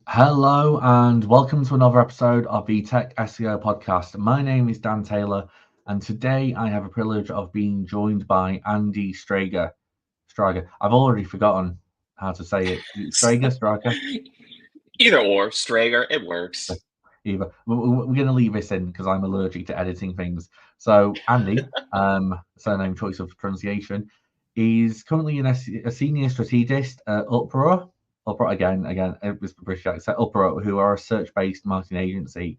Hello and welcome to another episode of the Tech SEO podcast. My name is Dan Taylor, and today I have a privilege of being joined by Andy Strager. Strager. I've already forgotten how to say it. Strager, Strager. Either or, Strager, it works. Either. We're going to leave this in because I'm allergic to editing things. So Andy, surname choice of pronunciation, is currently a senior strategist at Opera again, it was the British accent, Opera, who are a search-based marketing agency,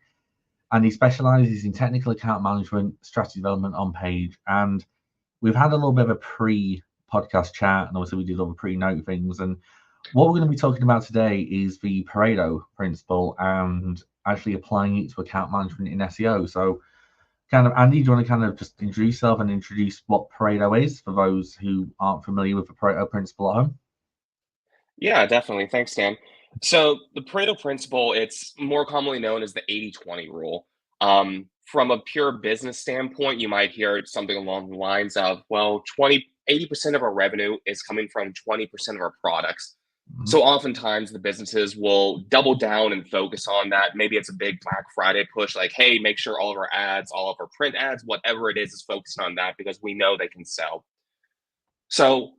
and he specializes in technical account management, strategy development on page. And we've had a little bit of a pre-podcast chat, and obviously we did all the pre-note things. And what we're going to be talking about today is the Pareto principle and actually applying it to account management in SEO. So, kind of, Andy, do you want to kind of just introduce yourself and introduce what Pareto is for those who aren't familiar with the Pareto principle at home? Yeah, definitely. Thanks, Dan. So the Pareto principle, it's more commonly known as the 80-20 rule. From a pure business standpoint, you might hear something along the lines of, well, 80% of our revenue is coming from 20% of our products. Mhm. So oftentimes the businesses will double down and focus on that. Maybe it's a big Black Friday push, like, hey, make sure all of our ads, all of our print ads, whatever it is focused on that because we know they can sell. So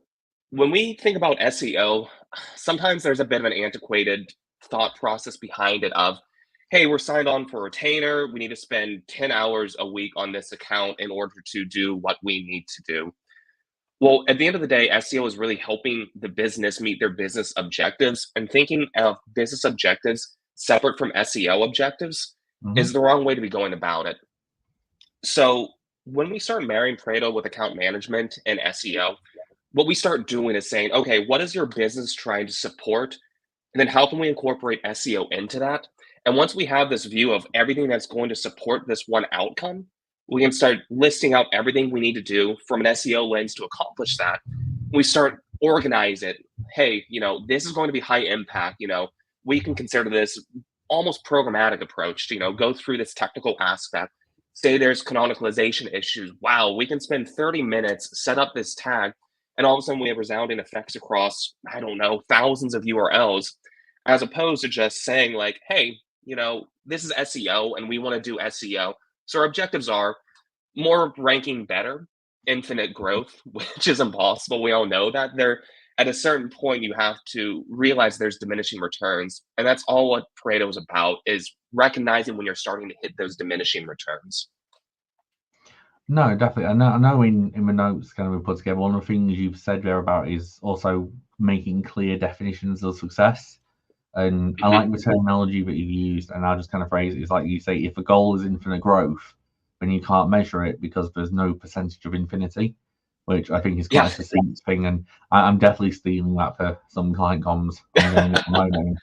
when we think about SEO, sometimes there's a bit of an antiquated thought process behind it of, hey, we're signed on for a retainer. We need to spend 10 hours a week on this account in order to do what we need to do. Well, at the end of the day, SEO is really helping the business meet their business objectives, and thinking of business objectives separate from SEO objectives Mhm. is the wrong way to be going about it. So when we start marrying Pareto with account management and SEO, what we start doing is saying, okay, what is your business trying to support? And then how can we incorporate SEO into that? And once we have this view of everything that's going to support this one outcome, we can start listing out everything we need to do from an SEO lens to accomplish that. We start organize it. Hey, this is going to be high impact. We can consider this almost programmatic approach to, go through this technical aspect. Say there's canonicalization issues. Wow, we can spend 30 minutes, set up this tag, and all of a sudden we have resounding effects across, I don't know, thousands of URLs, as opposed to just saying, like, hey, this is SEO and we want to do SEO. So our objectives are more ranking better, infinite growth, which is impossible. We all know that. There, at a certain point, you have to realize there's diminishing returns. And that's all what Pareto is about, is recognizing when you're starting to hit those diminishing returns. No, definitely. I know in the notes kind of we put together, one of the things you've said there about is also making clear definitions of success. And I Mhm. like the terminology that you've used, and I'll just kind of phrase it. It's like you say, if a goal is infinite growth, then you can't measure it because there's no percentage of infinity, which I think is Yeah. quite a succinct thing. And I'm definitely stealing that for some client comms I'm doing at the moment.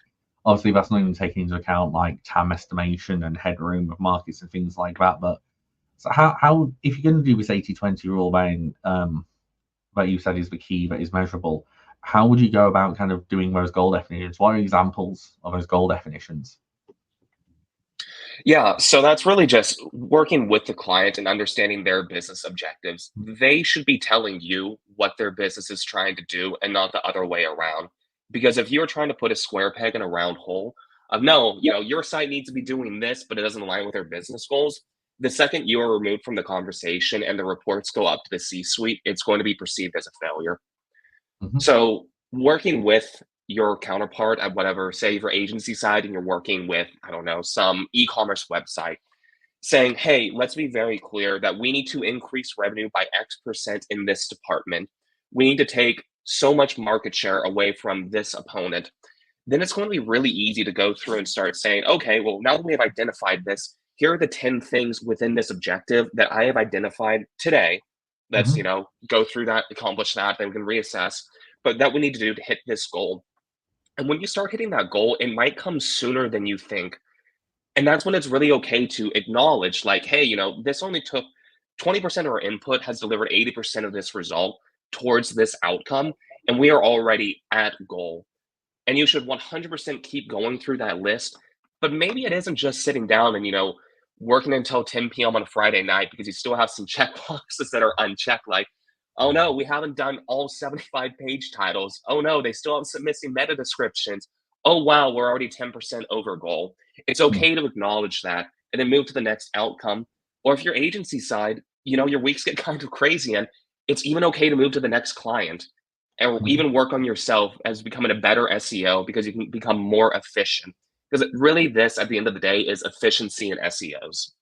Obviously, that's not even taking into account like TAM estimation and headroom of markets and things like that. But so how if you're going to do this 80-20 rule, then that you said is the key that is measurable, how would you go about kind of doing those goal definitions? What are examples of those goal definitions? Yeah, so that's really just working with the client and understanding their business objectives. They should be telling you what their business is trying to do and not the other way around. Because if you're trying to put a square peg in a round hole of no, your site needs to be doing this, but it doesn't align with their business goals, the second you are removed from the conversation and the reports go up to the C suite, it's going to be perceived as a failure. Hmm. So working with your counterpart at whatever, say your agency side, and you're working with, I don't know, some e-commerce website, saying, hey, let's be very clear that we need to increase revenue by X% in this department. We need to take so much market share away from this opponent. Then it's going to be really easy to go through and start saying, okay, well, now that we have identified this, here are the 10 things within this objective that I have identified today. Let's, Hmm. go through that, accomplish that, then we can reassess. But that we need to do to hit this goal. And when you start hitting that goal, it might come sooner than you think. And that's when it's really okay to acknowledge, like, hey, this only took 20% of our input has delivered 80% of this result towards this outcome. And we are already at goal. And you should 100% keep going through that list. But maybe it isn't just sitting down and, working until 10 p.m. on a Friday night because you still have some checkboxes that are unchecked. Like, oh no, we haven't done all 75 page titles. Oh no, they still have some missing meta descriptions. oh wow, we're already 10% over goal. It's Mm, okay to acknowledge that and then move to the next outcome. Or if your agency side, your weeks get kind of crazy and it's even okay to move to the next client and mm. even work on yourself as becoming a better SEO because you can become more efficient. Because really, this at the end of the day is efficiency in SEOs.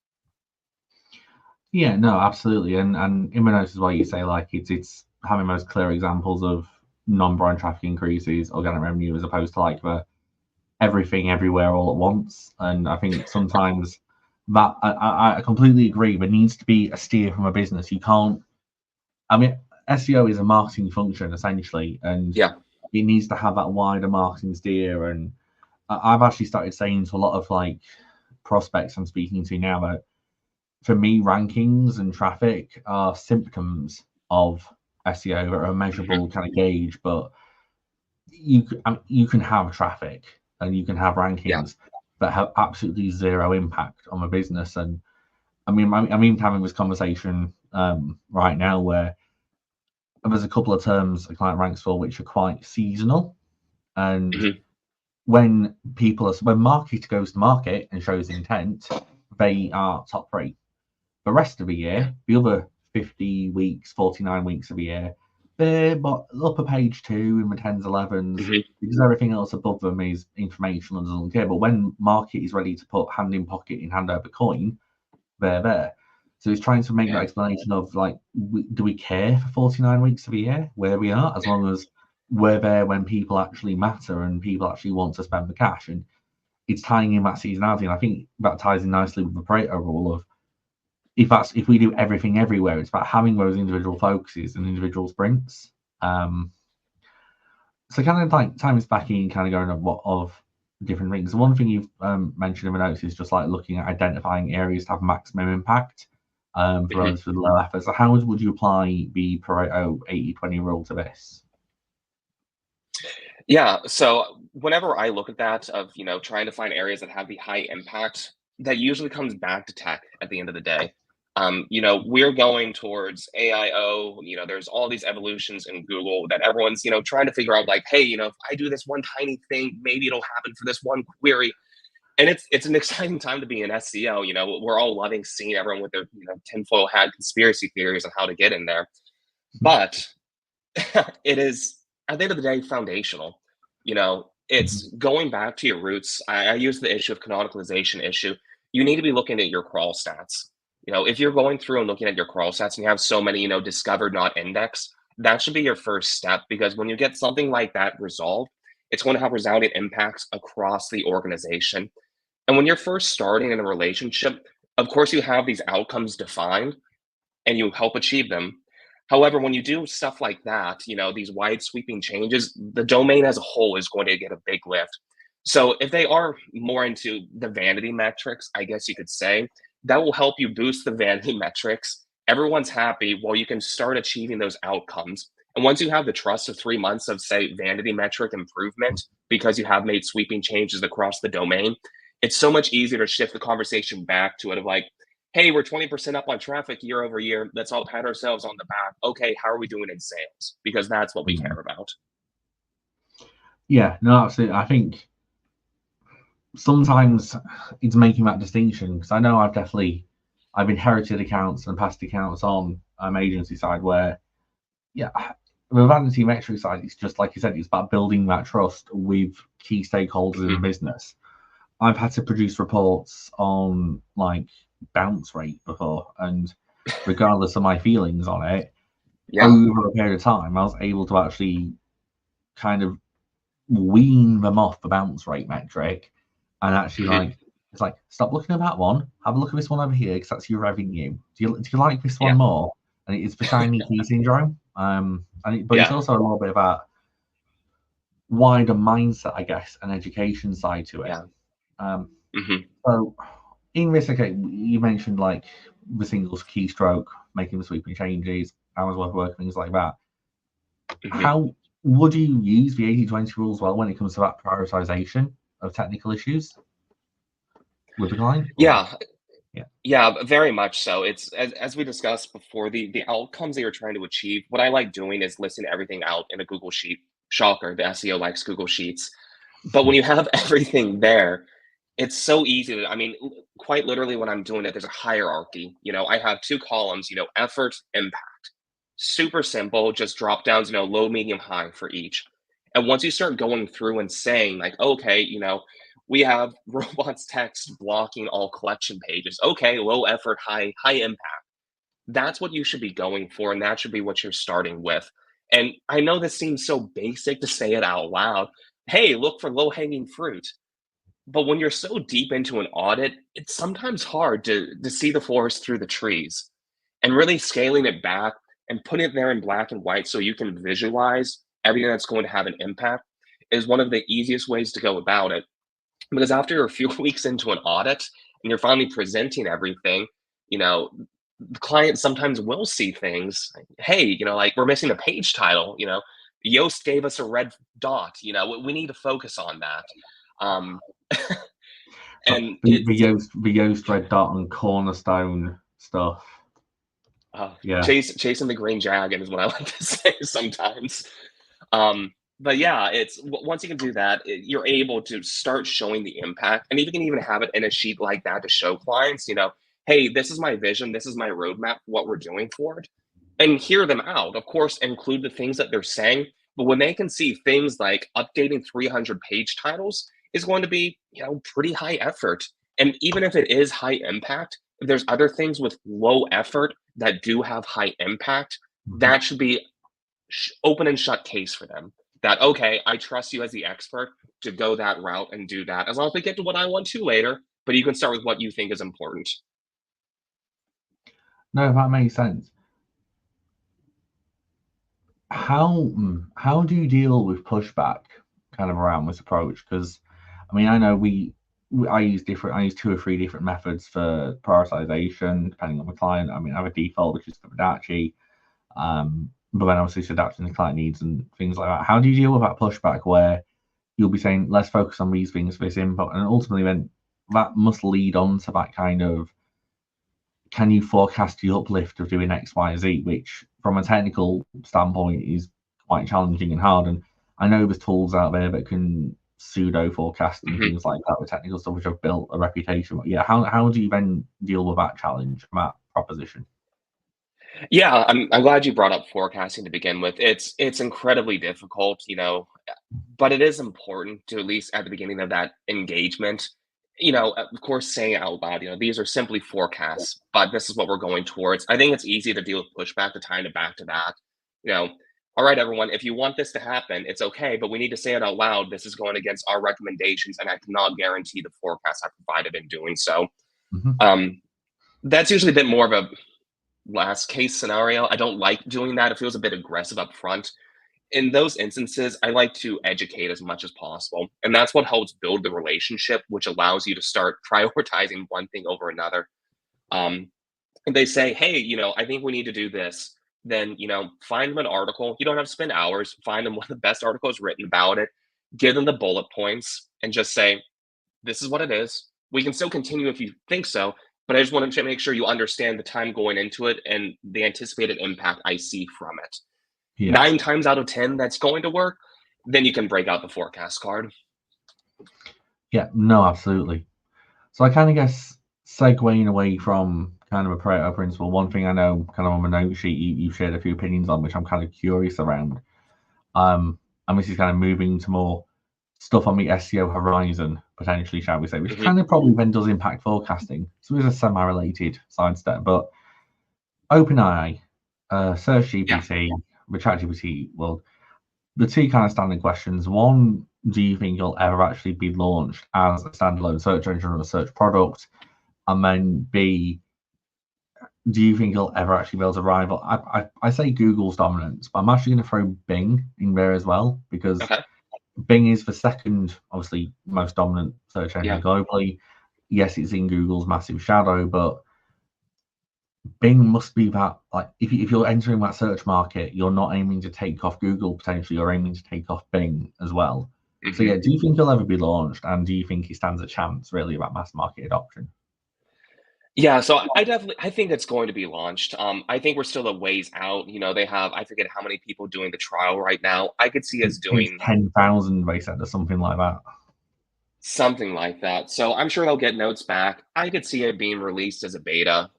Yeah, no, absolutely. And in my notes as well, you say like it's having most clear examples of non-brand traffic increases, organic revenue, as opposed to like the everything everywhere all at once. And I think sometimes that I completely agree. There needs to be a steer from a business. You can't. I mean, SEO is a marketing function essentially, and Yeah. it needs to have that wider marketing steer. And I've actually started saying to a lot of like prospects I'm speaking to now that for me, rankings and traffic are symptoms of SEO or a Hmm. measurable kind of gauge, but you can have traffic and you can have Yeah. rankings that have absolutely zero impact on the business. And I mean, I'm even having this conversation right now where there's a couple of terms a client ranks for which are quite seasonal. And Hmm. when market goes to market and shows intent, they are top three. The rest of the Yeah. year, the other 50 weeks, 49 weeks of the year, they're upper page two in the 10s, 11s, Hmm. because everything else above them is informational and doesn't care. But when market is ready to put hand in pocket in hand over coin, they're there. So it's trying to make that Yeah. explanation of like, do we care for 49 weeks of the year where we are, as long as we're there when people actually matter and people actually want to spend the cash. And it's tying in that seasonality. And I think that ties in nicely with the Pareto rule of if we do everything everywhere, it's about having those individual focuses and individual sprints. Um, so kind of like time is back in kind of going of what of different things. One thing you've mentioned in the notes is just like looking at identifying areas to have maximum impact for Hmm. relatively low effort. So how would you apply the Pareto 80/20 rule to this? Yeah. So whenever I look at that of, trying to find areas that have the high impact, that usually comes back to tech at the end of the day. We're going towards AIO, there's all these evolutions in Google that everyone's, trying to figure out like, hey, if I do this one tiny thing, maybe it'll happen for this one query. And it's an exciting time to be in SEO. We're all loving seeing everyone with their, tinfoil hat conspiracy theories on how to get in there. But it is at the end of the day foundational. It's going back to your roots. I use the issue of canonicalization issue. You need to be looking at your crawl stats. If you're going through and looking at your crawl stats and you have so many, discovered not indexed, that should be your first step because when you get something like that resolved, it's going to have resounding impacts across the organization. And when you're first starting in a relationship, of course you have these outcomes defined and you help achieve them. However, when you do stuff like that, these wide sweeping changes, the domain as a whole is going to get a big lift. So if they are more into the vanity metrics, I guess you could say, that will help you boost the vanity metrics. Everyone's happy while you can start achieving those outcomes. And once you have the trust of 3 months of, say, vanity metric improvement, because you have made sweeping changes across the domain, it's so much easier to shift the conversation back to it of like, hey, we're 20% up on traffic year over year. Let's all pat ourselves on the back. Okay, how are we doing in sales? Because that's what we Mm. care about. Yeah, no, absolutely. I think sometimes it's making that distinction because I know I've inherited accounts and past accounts on agency side where yeah, the vanity metric side it's just like you said, it's about building that trust with key stakeholders in the Mhm. business. I've had to produce reports on like bounce rate before, and regardless of my feelings on it, Yeah. over a period of time, I was able to actually kind of wean them off the bounce rate metric and actually Mhm. like it's like stop looking at that one, have a look at this one over here because that's your revenue. Do you like this one Yeah. more? And it's the shiny key syndrome. But it's Yeah. also a little bit about wider mindset, I guess, and education side to it. Yeah. Um, Hmm. so in this, okay, you mentioned like the single keystroke, making the sweeping changes, hours worth of work, things like that. Hmm. How would you use the 80/20 rule as well when it comes to that prioritization of technical issues with the client? Or Yeah. yeah. Yeah, very much so. It's as we discussed before, the outcomes that you're trying to achieve. What I like doing is listing everything out in a Google sheet. Shocker, the SEO likes Google Sheets. But when you have everything there, it's so easy to, I mean, quite literally when I'm doing it, there's a hierarchy. I have two columns, effort, impact. Super simple, just drop downs, low, medium, high for each. And once you start going through and saying, like, okay, we have robots text blocking all collection pages. Okay, low effort, high impact. That's what you should be going for, and that should be what you're starting with. And I know this seems so basic to say it out loud. Hey, look for low hanging fruit. But when you're so deep into an audit, it's sometimes hard to see the forest through the trees, and really scaling it back and putting it there in black and white so you can visualize everything that's going to have an impact is one of the easiest ways to go about it. Because after you're a few weeks into an audit and you're finally presenting everything, you know, the client sometimes will see things like, hey, like we're missing a page title, Yoast gave us a red dot, we need to focus on that. Um, and it's the Yoast red dot and cornerstone stuff. Yeah, chasing the green dragon is what I like to say sometimes. But yeah, it's once you can do that, you're able to start showing the impact, and you can even have it in a sheet like that to show clients, hey, this is my vision, this is my roadmap, what we're doing for it, and hear them out. Of course, include the things that they're saying, but when they can see things like updating 300 page titles is going to be, pretty high effort, and even if it is high impact, if there's other things with low effort that do have high impact, that should be open and shut case for them. That, okay, I trust you as the expert to go that route and do that. As long as we get to what I want to later, but you can start with what you think is important. No, that makes sense. How do you deal with pushback kind of around this approach? Because I mean, I know I use two or three different methods for prioritization depending on the client. I mean, I have a default which is Fibonacci, but then obviously it's adapting the client needs and things like that. How do you deal with that pushback where you'll be saying let's focus on these things for this input, and ultimately then that must lead on to that kind of, can you forecast the uplift of doing X, Y, Z, which from a technical standpoint is quite challenging and hard. And I know there's tools out there that can pseudo forecast and things like that with technical stuff, which have built a reputation. But yeah, how do you then deal with that challenge, that proposition? Yeah, I'm glad you brought up forecasting to begin with. It's incredibly difficult, but it is important to, at least at the beginning of that engagement, of course, saying it out loud, these are simply forecasts, but this is what we're going towards. I think it's easy to deal with pushback, to tie it back to that. You know, all right, everyone, if you want this to happen, it's okay, but we need to say it out loud. This is going against our recommendations, and I cannot guarantee the forecast I provided in doing so. That's usually a bit more of a last case scenario. I don't like doing that. It feels a bit aggressive up front. In those instances, I like to educate as much as possible. And that's what helps build the relationship, which allows you to start prioritizing one thing over another. And they say, hey, I think we need to do this. Then, find them an article. You don't have to spend hours. Find them one of the best articles written about it. Give them the bullet points and just say, this is what it is. We can still continue if you think so, but I just want to make sure you understand the time going into it and the anticipated impact I see from it. 9 times out of 10, that's going to work. Then you can break out the forecast card. Yeah, no, absolutely. So I kind of guess segueing away from kind of a Pareto principle, one thing I know kind of on the note sheet you shared a few opinions on, which I'm kind of curious around. And this is kind of moving to more stuff on the SEO horizon, potentially, shall we say, which kind of probably then does impact forecasting. So it's a semi-related sidestep, but OpenAI, Search GPT, the ChatGPT world, the two kind of standing questions. One, do you think it'll ever actually be launched as a standalone search engine or a search product? And then B, do you think it'll ever actually be able to rival? I say Google's dominance, but I'm actually going to throw Bing in there as well, because Bing is the second, obviously, most dominant search engine globally. Yes, it's in Google's massive shadow, but Bing must be that, like, if you're entering that search market, you're not aiming to take off Google potentially, you're aiming to take off Bing as well. So yeah, do you think it'll ever be launched, and do you think it stands a chance really about mass market adoption? Yeah, so I think it's going to be launched. I think we're still a ways out. They have I forget how many people doing the trial right now. I could see us It's doing 10,000, they said, or something like that. something like that. So I'm sure they'll get notes back. I could see it being released as a beta,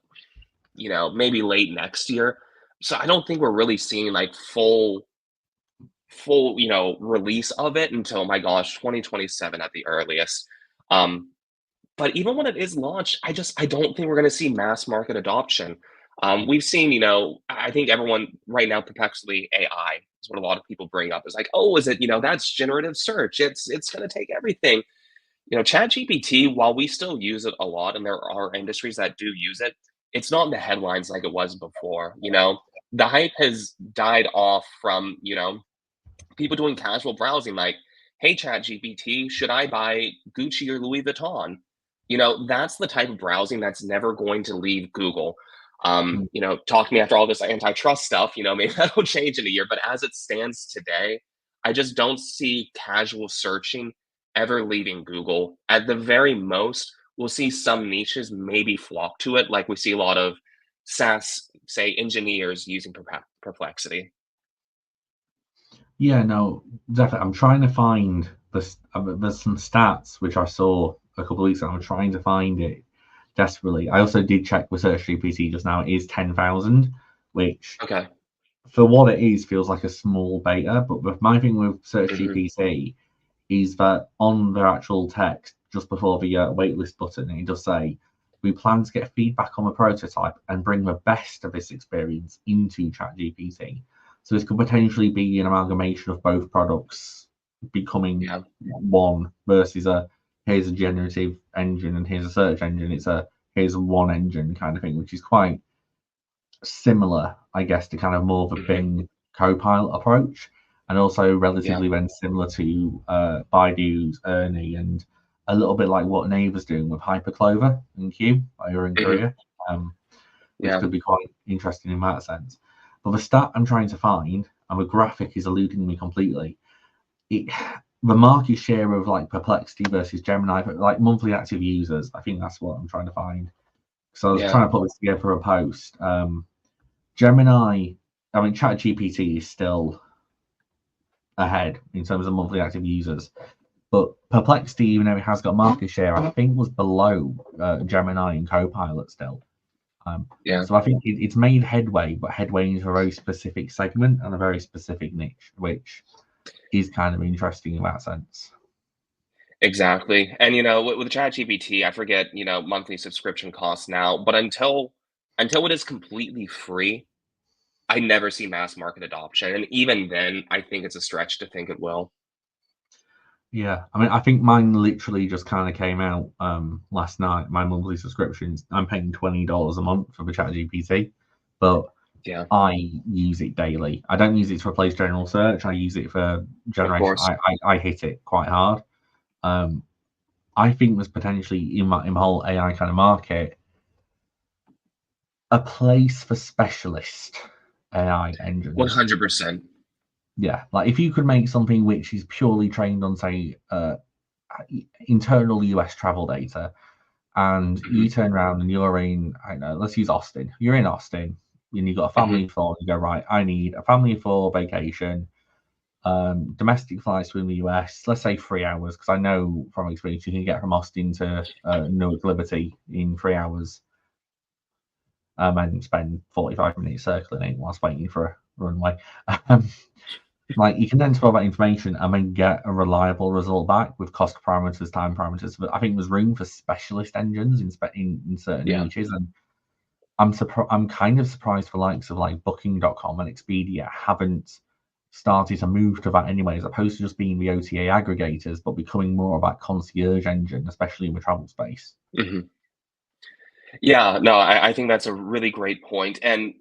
maybe late next year. So I don't think we're really seeing like full, release of it until my gosh, 2027 at the earliest. Um, But even when it is launched, I don't think we're going to see mass market adoption. We've seen, I think everyone right now perplexly AI is what a lot of people bring up. Is like, oh, is it, that's generative search. It's going to take everything. Chat GPT, while we still use it a lot, and there are industries that do use it, it's not in the headlines like it was before. The hype has died off from, people doing casual browsing like, hey, Chat GPT, should I buy Gucci or Louis Vuitton? That's the type of browsing that's never going to leave Google. Mm. Talk to me after all this antitrust stuff, maybe that'll change in a year. But as it stands today, I just don't see casual searching ever leaving Google. At the very most, we'll see some niches maybe flock to it, like we see a lot of SaaS, say, engineers using Perplexity. Yeah, no, definitely. I'm trying to find this. There's some stats which I saw a couple of weeks ago. I'm trying to find it desperately. I also did check with Search GPT just now. It is 10,000, which Okay. for what it is feels like a small beta. But my thing with Search Hmm. GPT is that on their actual text, just before the waitlist button, it does say, we plan to get feedback on the prototype and bring the best of this experience into ChatGPT. So this could potentially be an amalgamation of both products becoming Yeah. one versus here's a generative engine and here's a search engine. It's a here's one engine kind of thing, which is quite similar, I guess, to kind of more of a Hmm. Bing Copilot approach, and also Yeah. relatively then similar to Baidu's Ernie, and a little bit like what Naver's doing with Hyperclover and Q over in Hmm. Korea, um, which Yeah. could be quite interesting in that sense. But the stat I'm trying to find, and the graphic is eluding me completely, it the market share of like Perplexity versus Gemini, like monthly active users, I think that's what I'm trying to find. So I was Yeah. trying to put this together for a post. Gemini, I mean, ChatGPT is still ahead in terms of monthly active users, but Perplexity, even though it has got market share, I think was below Gemini and Copilot still. Um, Yeah. so I think it's made headway, but headway into a very specific segment and a very specific niche, which is kind of interesting in that sense. Exactly. And with ChatGPT, I forget, monthly subscription costs now, but until it is completely free, I never see mass market adoption. And even then, I think it's a stretch to think it will. Yeah, I mean, I think mine literally just kind of came out last night. My monthly subscriptions, I'm paying $20 a month for the ChatGPT, but Yeah, I use it daily. I don't use it to replace general search. I use it for of generation. course. I hit it quite hard. Um, I think there's potentially in the whole AI kind of market a place for specialist AI engines. 100%. Yeah, like if you could make something which is purely trained on, say, internal US travel data, and Hmm. you turn around and you're in, I don't know, let's use Austin. You're in Austin and you've got a Hmm. family of four. You go, right, I need a family of four vacation, domestic flights within the US, let's say 3 hours, because I know from experience you can get from Austin to Newark Liberty in 3 hours, and spend 45 minutes circling it whilst waiting for a runway. Um, like you can then throw that information and then get a reliable result back with cost parameters, time parameters. But I think there's room for specialist engines in certain Yeah. niches, and I'm kind of surprised for likes of like Booking.com and Expedia haven't started to move to that anyway, as opposed to just being the OTA aggregators, but becoming more about concierge engine, especially in the travel space. Hmm. Yeah, no, I think that's a really great point, and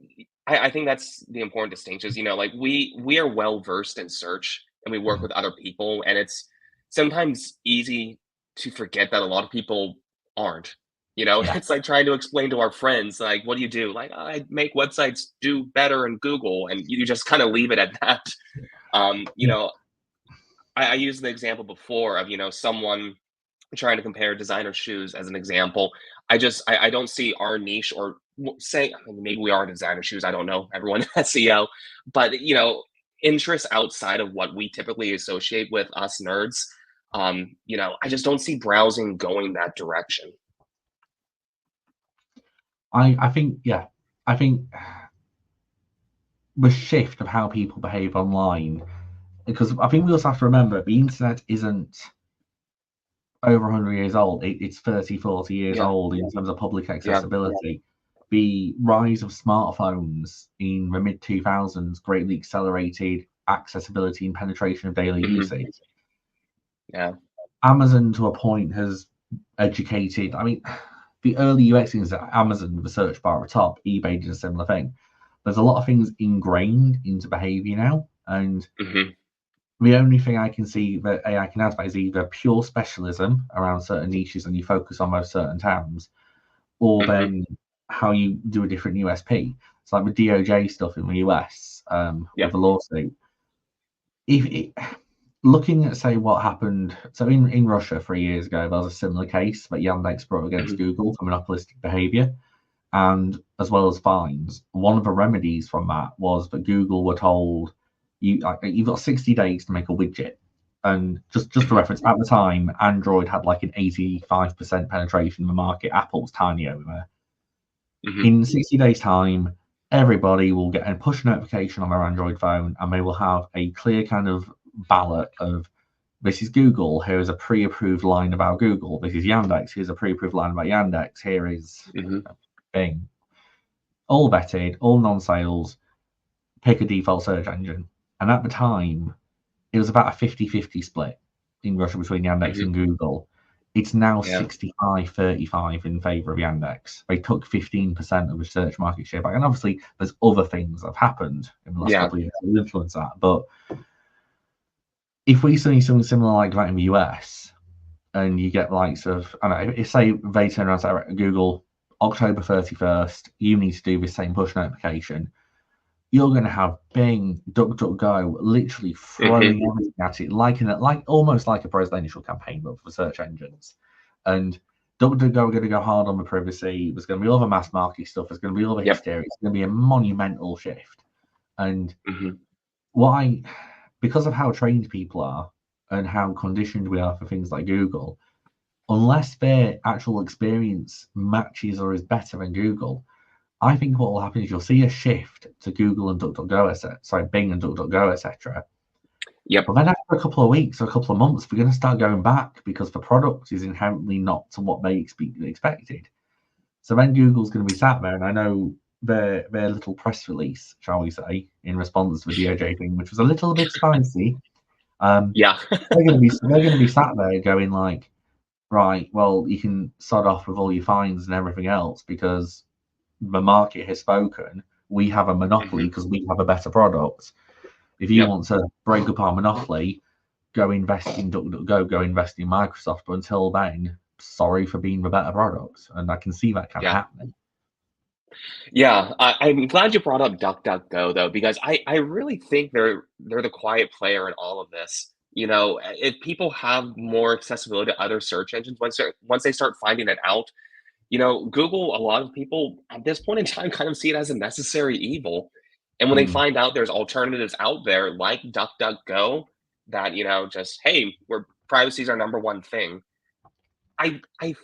I think that's the important distinction is, like we are well versed in search and we work Mm. with other people, and it's sometimes easy to forget that a lot of people aren't. Yeah, It's like trying to explain to our friends, like, what do you do? Like, I make websites do better in Google, and you just kind of leave it at that. Um, you yeah, know, I used the example before of, someone trying to compare designer shoes as an example. I don't see our niche or say maybe we are designer shoes. I don't know everyone in SEO, but interests outside of what we typically associate with us nerds. I just don't see browsing going that direction. I think, yeah, I think the shift of how people behave online, because I think we also have to remember the internet isn't over 100 years old. It's 30, 40 years Yeah, old in terms of public yeah, accessibility. The rise of smartphones in the mid 2000s greatly accelerated accessibility and penetration of daily hmm usage. yeah, Amazon, to a point, has educated. I mean, the early UX things at Amazon, the search bar at the top, eBay did a similar thing. There's a lot of things ingrained into behavior now, and hmm the only thing I can see that AI can add to that is either pure specialism around certain niches and you focus on those certain terms, or hmm then how you do a different USP. It's like the DOJ stuff in the US yeah, with the lawsuit. If it, looking at, say, what happened, so in Russia 3 years ago, there was a similar case that Yandex brought against hmm Google for monopolistic behavior, and as well as fines. One of the remedies from that was that Google were told you've got 60 days to make a widget. And just for hmm reference, at the time, Android had like an 85% penetration in the market. Apple's tiny over there. hmm In 60 days' time, everybody will get a push notification on their Android phone, and they will have a clear kind of ballot of, this is Google, here is a pre-approved line about Google. This is Yandex, here's a pre-approved line about Yandex. Here is hmm Bing. All vetted, all non-sales, pick a default search engine. And at the time, it was about a 50-50 split in Russia between Yandex hmm and Google. It's now yeah, 65-35 in favor of Yandex. They took 15% of the search market share back. And obviously, there's other things that have happened in the last yeah, couple of years that influence that. But if we see something similar like that in the US, and you get likes of, I don't know, if say they turn around and say, right, Google, October 31st, you need to do this same push notification, you're going to have Bing, DuckDuckGo literally hmm throwing everything at it, like almost like a presidential campaign, but for search engines. And DuckDuckGo are going to go hard on the privacy. There's going to be all the mass market stuff. There's going to be all the yep, hysteria. It's going to be a monumental shift. And hmm why? Because of how trained people are and how conditioned we are for things like Google, unless their actual experience matches or is better than Google, I think what will happen is you'll see a shift to Google and DuckDuckGo, Bing and DuckDuckGo, etc. yep, But then after a couple of weeks or a couple of months, we're going to start going back because the product is inherently not to what they expected. So then Google's going to be sat there, and I know their little press release, shall we say, in response to the DOJ thing, which was a little bit spicy. yeah, They're going to be sat there going like, right, well, you can sod off with all your fines and everything else because the market has spoken. We have a monopoly hmm because we have a better product. If you yep, want to break up our monopoly, go invest in DuckDuckGo, go invest in Microsoft. But until then, sorry for being the better product. And I can see that kind of yeah. happening. Yeah, I'm glad you brought up DuckDuckGo though, because I really think they're the quiet player in all of this. If people have more accessibility to other search engines once they start finding it out, Google, a lot of people at this point in time kind of see it as a necessary evil. And when they Mm, find out there's alternatives out there like DuckDuckGo that, just hey, we're privacy is our number one thing. I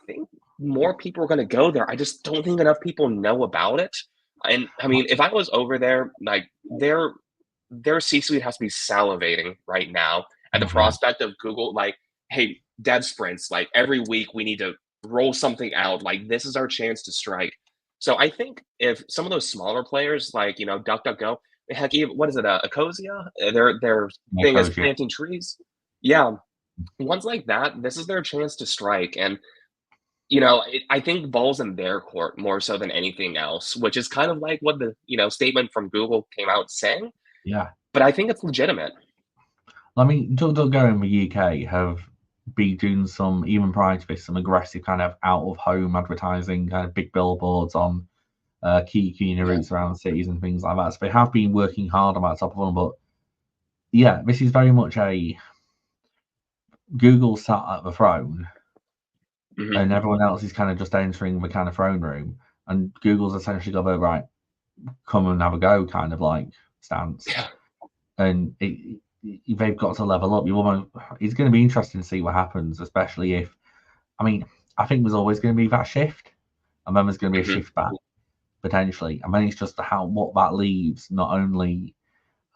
think more people are gonna go there. I just don't think enough people know about it. And I mean, if I was over there, like their C-suite has to be salivating right now at the oh, yeah. prospect of Google, like, hey, dev sprints, like every week we need to roll something out. Like this is our chance to strike. So I think if some of those smaller players, like DuckDuckGo, heck, even what is it, Ecosia? Their Yeah, thing is Coach, yeah. planting trees. Yeah, ones like that, this is their chance to strike. And I think ball's in their court more so than anything else, which is kind of like what the statement from Google came out saying. Yeah. But I think it's legitimate. I mean, DuckDuckGo in the UK have been doing some, even prior to this, some aggressive kind of out of home advertising, kind of big billboards on key community Yeah. routes around cities and things like that. So they have been working hard on that top of them. But yeah, this is very much a Google sat at the throne Hmm. and everyone else is kind of just entering the kind of throne room, and Google's essentially got the right, come and have a go kind of like stance, Yeah. and they've got to level up. It's going to be interesting to see what happens, especially if, I mean, I think there's always going to be that shift, and then there's going to be a Hmm. shift back potentially, and then it's just what that leaves not only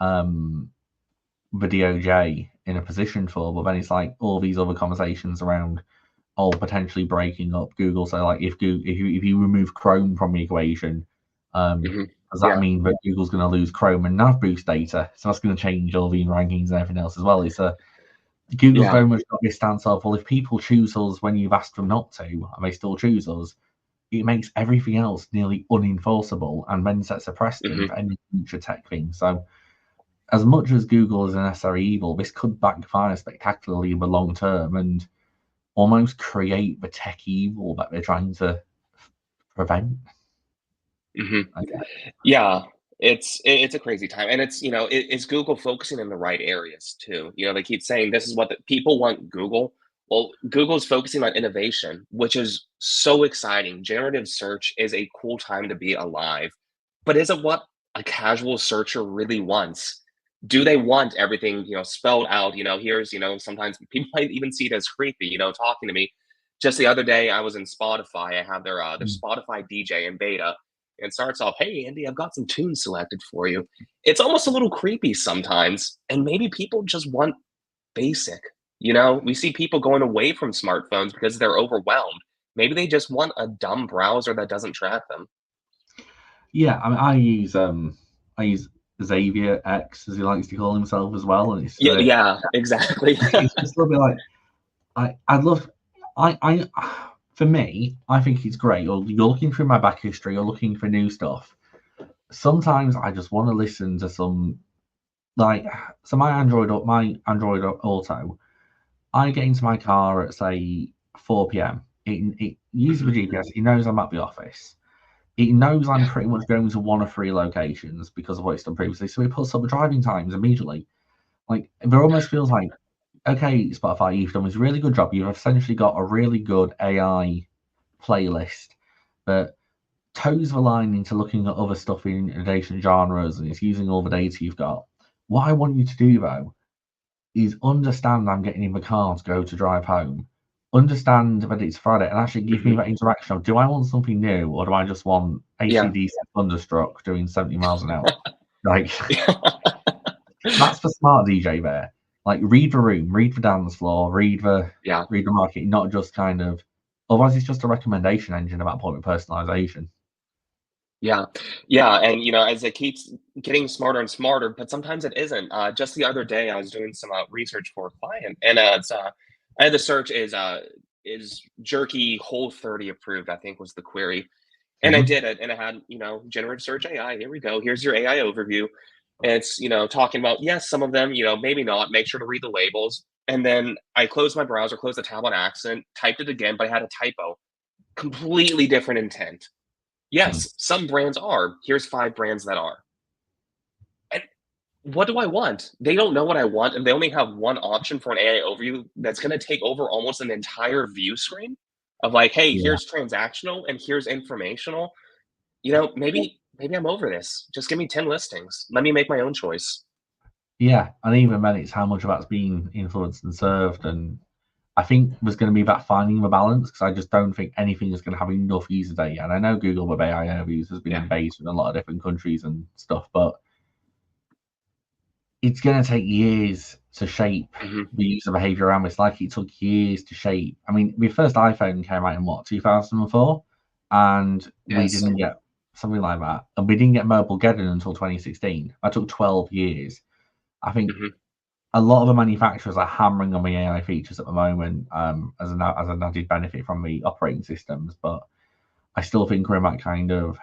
um, the DOJ in a position for, but then it's like all these other conversations around potentially breaking up Google. So like if you remove Chrome from the equation, Hmm. does that Yeah. mean that Google's going to lose Chrome and nav boost data? So that's going to change all the rankings and everything else as well. Google's Yeah. very much got this stance of, well, if people choose us when you've asked them not to, and they still choose us, it makes everything else nearly unenforceable and then sets a precedent Hmm. for any future tech thing. So as much as Google is a necessary evil, this could backfire spectacularly in the long term and almost create the tech evil that they're trying to prevent. Hmm. Okay. Yeah, it's a crazy time, and it's is Google focusing in the right areas too? They keep saying this is what the people want Google. Well, Google's focusing on innovation, which is so exciting. Generative search is a cool time to be alive, but is it what a casual searcher really wants? Do they want everything spelled out? Here's sometimes people might even see it as creepy. Talking to me. Just the other day, I was in Spotify. I have their Mm. Spotify DJ in beta, and starts off, "Hey Andy, I've got some tunes selected for you." It's almost a little creepy sometimes, and maybe people just want basic. We see people going away from smartphones because they're overwhelmed. Maybe they just want a dumb browser that doesn't track them. Yeah, I mean, I use Xavier X as he likes to call himself as well, and Yeah, yeah, exactly. it's just a little bit like I love I for me, I think it's great. You're looking through my back history, you're looking for new stuff. Sometimes I just want to listen to some like so my Android Auto. I get into my car at say 4 p.m. It uses the Mhm. GPS. It knows I'm at the office. It knows I'm Yeah. pretty much going to one of three locations because of what it's done previously. So it puts up the driving times immediately. Like it almost feels like, okay, Spotify, you've done this really good job. You've essentially got a really good AI playlist that toes the line into looking at other stuff in adjacent genres, and it's using all the data you've got. What I want you to do though is understand I'm getting in the car to go to drive home. Understand that it's Friday and actually give me Mhm. that interaction of, do I want something new or do I just want Yeah. ACDC Thunderstruck doing 70 miles an hour? Like Yeah. that's the smart DJ there. Like read the room, read the dance floor, Yeah. read the market, not just kind of, otherwise it's just a recommendation engine at that point with personalization. Yeah. Yeah, and, as it keeps getting smarter and smarter, but sometimes it isn't. Just the other day, I was doing some, research for a client, and, I had the search is jerky Whole30 approved, I think was the query, and I Mm-hmm. did it, and it had, generative search AI, here we go, here's your AI overview, and it's, talking about, yes, some of them, maybe not, make sure to read the labels, and then I closed my browser, closed the tab on accident, typed it again, but I had a typo, completely different intent. Mm. Yes, some brands are. Here's 5 brands that are. And what do I want? They don't know what I want, and they only have one option for an AI overview that's gonna take over almost an entire view screen of like, "Hey, Yeah. here's transactional and here's informational." Maybe I'm over this. Just give me 10 listings. Let me make my own choice. Yeah. And even then, it's how much of that's been influenced and served. And I think there's going to be that finding the balance because I just don't think anything is going to have enough user data. And I know Google with AI overviews has been Yeah. in base in a lot of different countries and stuff, but it's going to take years to shape Mhm. the user behavior around this, like it took years to shape. I mean, the first iPhone came out in what, 2004? And we Yes. didn't get something like that. And we didn't get Mobile Geddon until 2016. That took 12 years. I think Mhm. a lot of the manufacturers are hammering on the AI features at the moment as an added benefit from the operating systems, but I still think we're in that kind of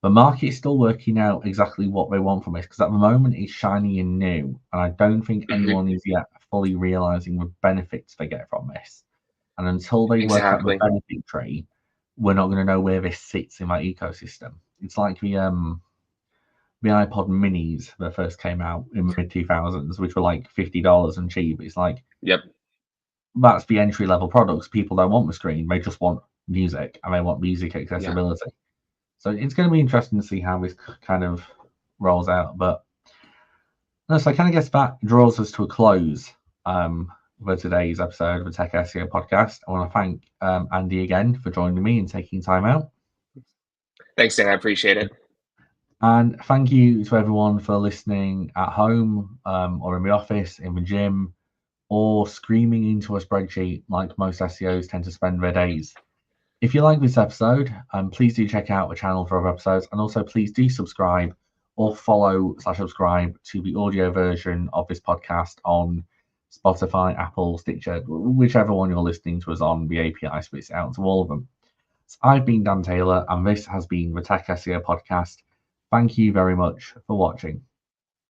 the market is still working out exactly what they want from this because at the moment it's shiny and new, and I don't think Mhm. anyone is yet fully realizing the benefits they get from this. And until they work out the Exactly. benefit tree, we're not going to know where this sits in that ecosystem. It's like the iPod Minis that first came out in the mid 2000s, which were like $50 and cheap. It's like Yep. that's the entry level products. People don't want the screen; they just want music, and they want music accessibility. So it's going to be interesting to see how this kind of rolls out. But no, so I kind of guess that draws us to a close for today's episode of the Tech SEO podcast. I want to thank Andy again for joining me and taking time out. Thanks, Dan. I appreciate it. And thank you to everyone for listening at home or in the office, in the gym, or screaming into a spreadsheet like most SEOs tend to spend their days. If you like this episode, please do check out the channel for other episodes, and also please do subscribe or follow/subscribe to the audio version of this podcast on Spotify, Apple, Stitcher, whichever one you're listening to us on. The API spits out to all of them. So I've been Dan Taylor, and this has been the Tech SEO podcast. Thank you very much for watching.